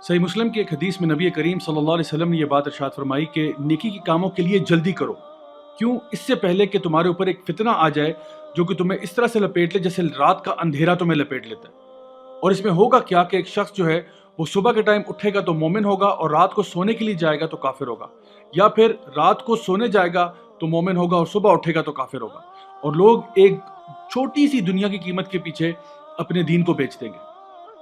صحیح مسلم کی ایک حدیث میں نبی کریم صلی اللہ علیہ وسلم نے یہ بات ارشاد فرمائی کہ نیکی کے کاموں کے لیے جلدی کرو، کیوں؟ اس سے پہلے کہ تمہارے اوپر ایک فتنہ آ جائے جو کہ تمہیں اس طرح سے لپیٹ لے جیسے رات کا اندھیرا تمہیں لپیٹ لیتا ہے۔ اور اس میں ہوگا کیا کہ ایک شخص جو ہے وہ صبح کے ٹائم اٹھے گا تو مومن ہوگا، اور رات کو سونے کے لیے جائے گا تو کافر ہوگا، یا پھر رات کو سونے جائے گا تو مومن ہوگا اور صبح اٹھے گا تو کافر ہوگا، اور لوگ ایک چھوٹی سی دنیا کی قیمت کے پیچھے اپنے دین کو بیچ دیں گے۔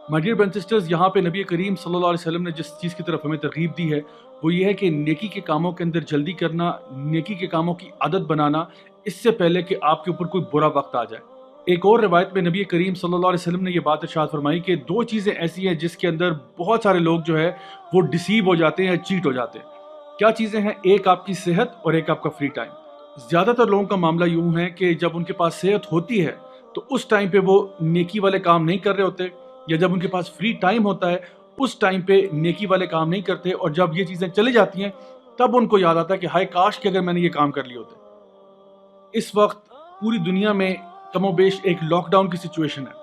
My dear brothers and sisters, یہاں پہ نبی کریم صلی اللہ علیہ وسلم نے جس چیز کی طرف ہمیں ترغیب دی ہے وہ یہ ہے کہ نیکی کے کاموں کے اندر جلدی کرنا، نیکی کے کاموں کی عادت بنانا اس سے پہلے کہ آپ کے اوپر کوئی برا وقت آ جائے۔ ایک اور روایت میں نبی کریم صلی اللہ علیہ وسلم نے یہ بات ارشاد فرمائی کہ دو چیزیں ایسی ہیں جس کے اندر بہت سارے لوگ جو ہے وہ ڈیسیو ہو جاتے ہیں، چیٹ ہو جاتے ہیں۔ کیا چیزیں ہیں؟ ایک آپ کی صحت اور ایک آپ کا فری ٹائم۔ زیادہ تر لوگوں کا معاملہ یوں ہے کہ جب ان کے پاس صحت ہوتی ہے تو اس ٹائم پہ وہ نیکی والے کام نہیں کر رہے ہوتے، یا جب ان کے پاس فری ٹائم ہوتا ہے اس ٹائم پہ نیکی والے کام نہیں کرتے، اور جب یہ چیزیں چلی جاتی ہیں تب ان کو یاد آتا ہے کہ ہائے کاش کہ اگر میں نے یہ کام کر لیے ہوتے۔ اس وقت پوری دنیا میں کم و بیش ایک لاک ڈاؤن کی سچویشن ہے،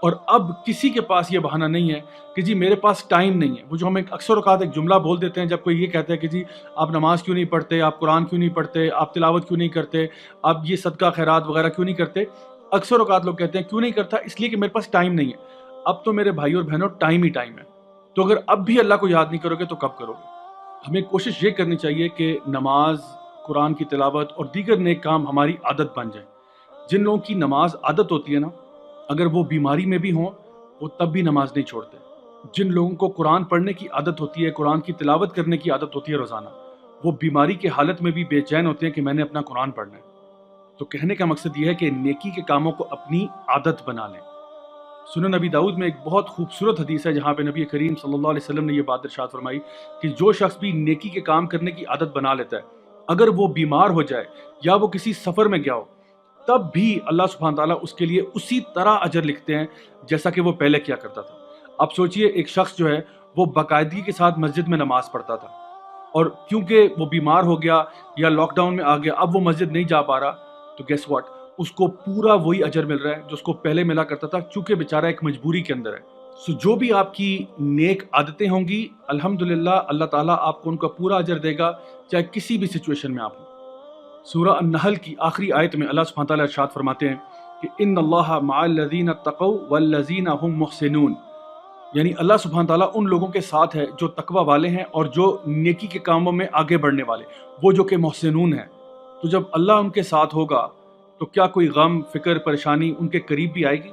اور اب کسی کے پاس یہ بہانہ نہیں ہے کہ جی میرے پاس ٹائم نہیں ہے۔ وہ جو ہم اکثر اوقات ایک جملہ بول دیتے ہیں جب کوئی یہ کہتا ہے کہ جی آپ نماز کیوں نہیں پڑھتے، آپ قرآن کیوں نہیں پڑھتے، آپ تلاوت کیوں نہیں کرتے، آپ یہ صدقہ خیرات وغیرہ کیوں نہیں کرتے، اکثر اوقات لوگ کہتے ہیں کیوں نہیں کرتا، اس لیے کہ میرے پاس ٹائم نہیں ہے۔ اب تو میرے بھائی اور بہنوں ٹائم ہی ٹائم ہے، تو اگر اب بھی اللہ کو یاد نہیں کرو گے تو کب کرو گے؟ ہمیں کوشش یہ کرنی چاہیے کہ نماز، قرآن کی تلاوت اور دیگر نیک کام ہماری عادت بن جائیں۔ جن لوگوں کی نماز عادت ہوتی ہے نا، اگر وہ بیماری میں بھی ہوں وہ تب بھی نماز نہیں چھوڑتے۔ جن لوگوں کو قرآن پڑھنے کی عادت ہوتی ہے، قرآن کی تلاوت کرنے کی عادت ہوتی ہے روزانہ، وہ بیماری کے حالت میں بھی بے چین ہوتے ہیں کہ میں نے اپنا قرآن پڑھنا ہے۔ تو کہنے کا مقصد یہ ہے کہ نیکی کے کاموں کو اپنی عادت بنا لیں۔ سنن نبی داؤد میں ایک بہت خوبصورت حدیث ہے جہاں پہ نبی کریم صلی اللہ علیہ وسلم نے یہ بات ارشاد فرمائی کہ جو شخص بھی نیکی کے کام کرنے کی عادت بنا لیتا ہے، اگر وہ بیمار ہو جائے یا وہ کسی سفر میں گیا ہو، تب بھی اللہ سبحانہ تعالیٰ اس کے لیے اسی طرح اجر لکھتے ہیں جیسا کہ وہ پہلے کیا کرتا تھا۔ اب سوچئے ایک شخص جو ہے وہ باقاعدگی کے ساتھ مسجد میں نماز پڑھتا تھا، اور کیونکہ وہ بیمار ہو گیا یا لاک ڈاؤن میں آ گیا، اب وہ مسجد نہیں جا پا رہا، تو گیس واٹ، اس کو پورا وہی اجر مل رہا ہے جو اس کو پہلے ملا کرتا تھا، چونکہ بیچارہ ایک مجبوری کے اندر ہے۔ سو جو بھی آپ کی نیک عادتیں ہوں گی، الحمدللہ اللہ تعالیٰ آپ کو ان کا پورا اجر دے گا، چاہے کسی بھی سچویشن میں آپ ہوں۔ سورہ النحل کی آخری آیت میں اللہ سبحانہ تعالیٰ ارشاد فرماتے ہیں کہ ان اللہ مع الذین اتقوا والذین هم محسنون، یعنی اللہ سبحانہ تعالیٰ ان لوگوں کے ساتھ ہے جو تقوی والے ہیں اور جو نیکی کے کاموں میں آگے بڑھنے والے، وہ جو کہ محسنون ہیں۔ تو جب اللہ ان کے ساتھ ہوگا تو کیا کوئی غم، فکر، پریشانی ان کے قریب بھی آئے گی؟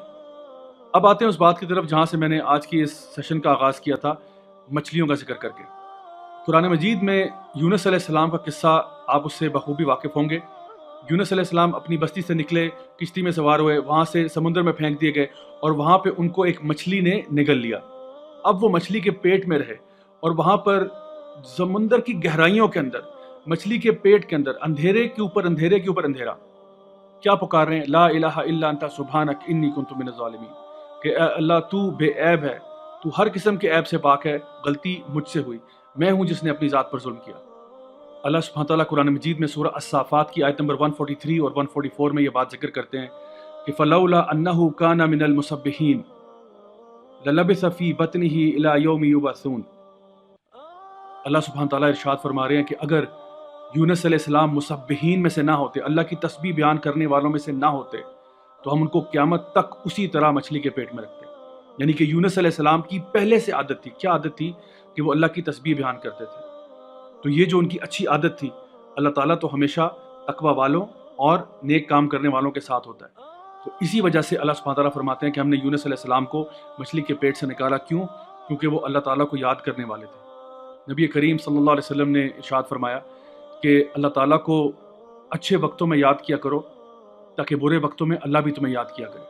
اب آتے ہیں اس بات کی طرف جہاں سے میں نے آج کی اس سیشن کا آغاز کیا تھا، مچھلیوں کا ذکر کر کے۔ قرآن مجید میں یونس علیہ السلام کا قصہ آپ اس سے بخوبی واقف ہوں گے۔ یونس علیہ السلام اپنی بستی سے نکلے، کشتی میں سوار ہوئے، وہاں سے سمندر میں پھینک دیے گئے، اور وہاں پہ ان کو ایک مچھلی نے نگل لیا۔ اب وہ مچھلی کے پیٹ میں رہے، اور وہاں پر سمندر کی گہرائیوں کے اندر، مچھلی کے پیٹ کے اندر، اندھیرے کے اوپر اندھیرے کے اوپر اندھیرا، کیا پکار رہے ہیں؟ لا الہ الا انت سبحانک انی کنت من الظالمین، کہ اے اللہ تو بے عیب ہے، تو ہر قسم کے عیب سے پاک ہے، غلطی مجھ سے ہوئی، میں ہوں جس نے اپنی ذات پر ظلم کیا۔ اللہ سبحانہ تعالیٰ قرآن مجید میں سورہ الصافات کی آیت نمبر 143 اور 144 میں یہ بات ذکر کرتے ہیں کہ فلولا انہ کان من المسبحین للبث فی بطنہ الی یوم یبعثون۔ اللہ سبحانہ تعالیٰ ارشاد فرما رہے ہیں کہ اگر یونس علیہ السلام مسبحین میں سے نہ ہوتے، اللہ کی تسبیح بیان کرنے والوں میں سے نہ ہوتے، تو ہم ان کو قیامت تک اسی طرح مچھلی کے پیٹ میں رکھتے۔ یعنی کہ یونس علیہ السلام کی پہلے سے عادت تھی، کیا عادت تھی؟ کہ وہ اللہ کی تسبیح بیان کرتے تھے۔ تو یہ جو ان کی اچھی عادت تھی، اللہ تعالیٰ تو ہمیشہ تقوی والوں اور نیک کام کرنے والوں کے ساتھ ہوتا ہے۔ تو اسی وجہ سے اللہ سبحانہ تعالیٰ فرماتے ہیں کہ ہم نے یونس علیہ السلام کو مچھلی کے پیٹ سے نکالا، کیوں؟ کیونکہ وہ اللہ تعالیٰ کو یاد کرنے والے تھے۔ نبی کریم صلی اللہ علیہ وسلم نے ارشاد فرمایا کہ اللہ تعالیٰ کو اچھے وقتوں میں یاد کیا کرو تاکہ برے وقتوں میں اللہ بھی تمہیں یاد کیا کرے۔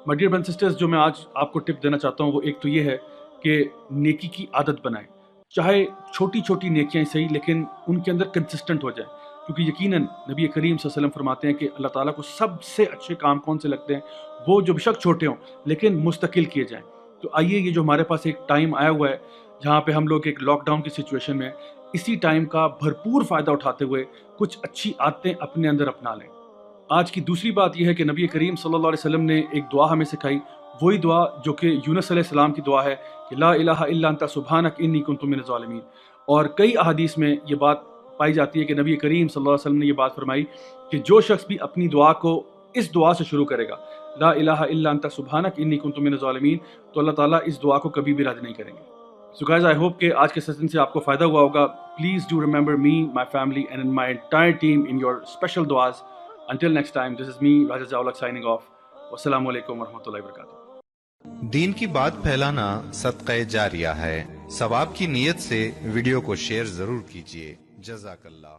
My dear brothers and sisters, جو میں آج آپ کو ٹپ دینا چاہتا ہوں وہ ایک تو یہ ہے کہ نیکی کی عادت بنائیں، چاہے چھوٹی چھوٹی نیکیاں ہی صحیح، لیکن ان کے اندر کنسسٹنٹ ہو جائیں، کیونکہ یقیناً نبی کریم صلی اللہ علیہ وسلم فرماتے ہیں کہ اللہ تعالیٰ کو سب سے اچھے کام کون سے لگتے ہیں؟ وہ جو بے شک چھوٹے ہوں لیکن مستقل کیے جائیں۔ تو آئیے، یہ جو ہمارے پاس ایک ٹائم آیا ہوا ہے جہاں پہ ہم لوگ ایک لاک ڈاؤن کی سچویشن میں، اسی ٹائم کا بھرپور فائدہ اٹھاتے ہوئے کچھ اچھی عادتیں اپنے اندر اپنا لیں۔ آج کی دوسری بات یہ ہے کہ نبی کریم صلی اللہ علیہ وسلم نے ایک دعا ہمیں سکھائی، وہی دعا جو کہ یونس علیہ السلام کی دعا ہے کہ لا الہ الا انت سبحانک انی کنت من الظالمین. اور کئی احادیث میں یہ بات پائی جاتی ہے کہ نبی کریم صلی اللہ علیہ وسلم نے یہ بات فرمائی کہ جو شخص بھی اپنی دعا کو اس دعا سے شروع کرے گا، لا الہ الا انت سبحانک انی کنت من الظالمین، تو اللہ تعالیٰ اس دعا کو کبھی بھی رد نہیں کریں گے. سو گائز آئی ہوپ کہ آج کے سیشن سے آپ کو فائدہ ہوا ہوگا. Please do remember me, my family and my entire team in your special دعاز. Until next time, this is me Raja Zia signing of. والسلام علیکم ورحمۃ اللہ وبرکاتہ. دین کی بات پھیلانا صدقہ جاریہ ہے. ثواب کی نیت سے ویڈیو کو شیئر ضرور کیجیے. جزاک اللہ.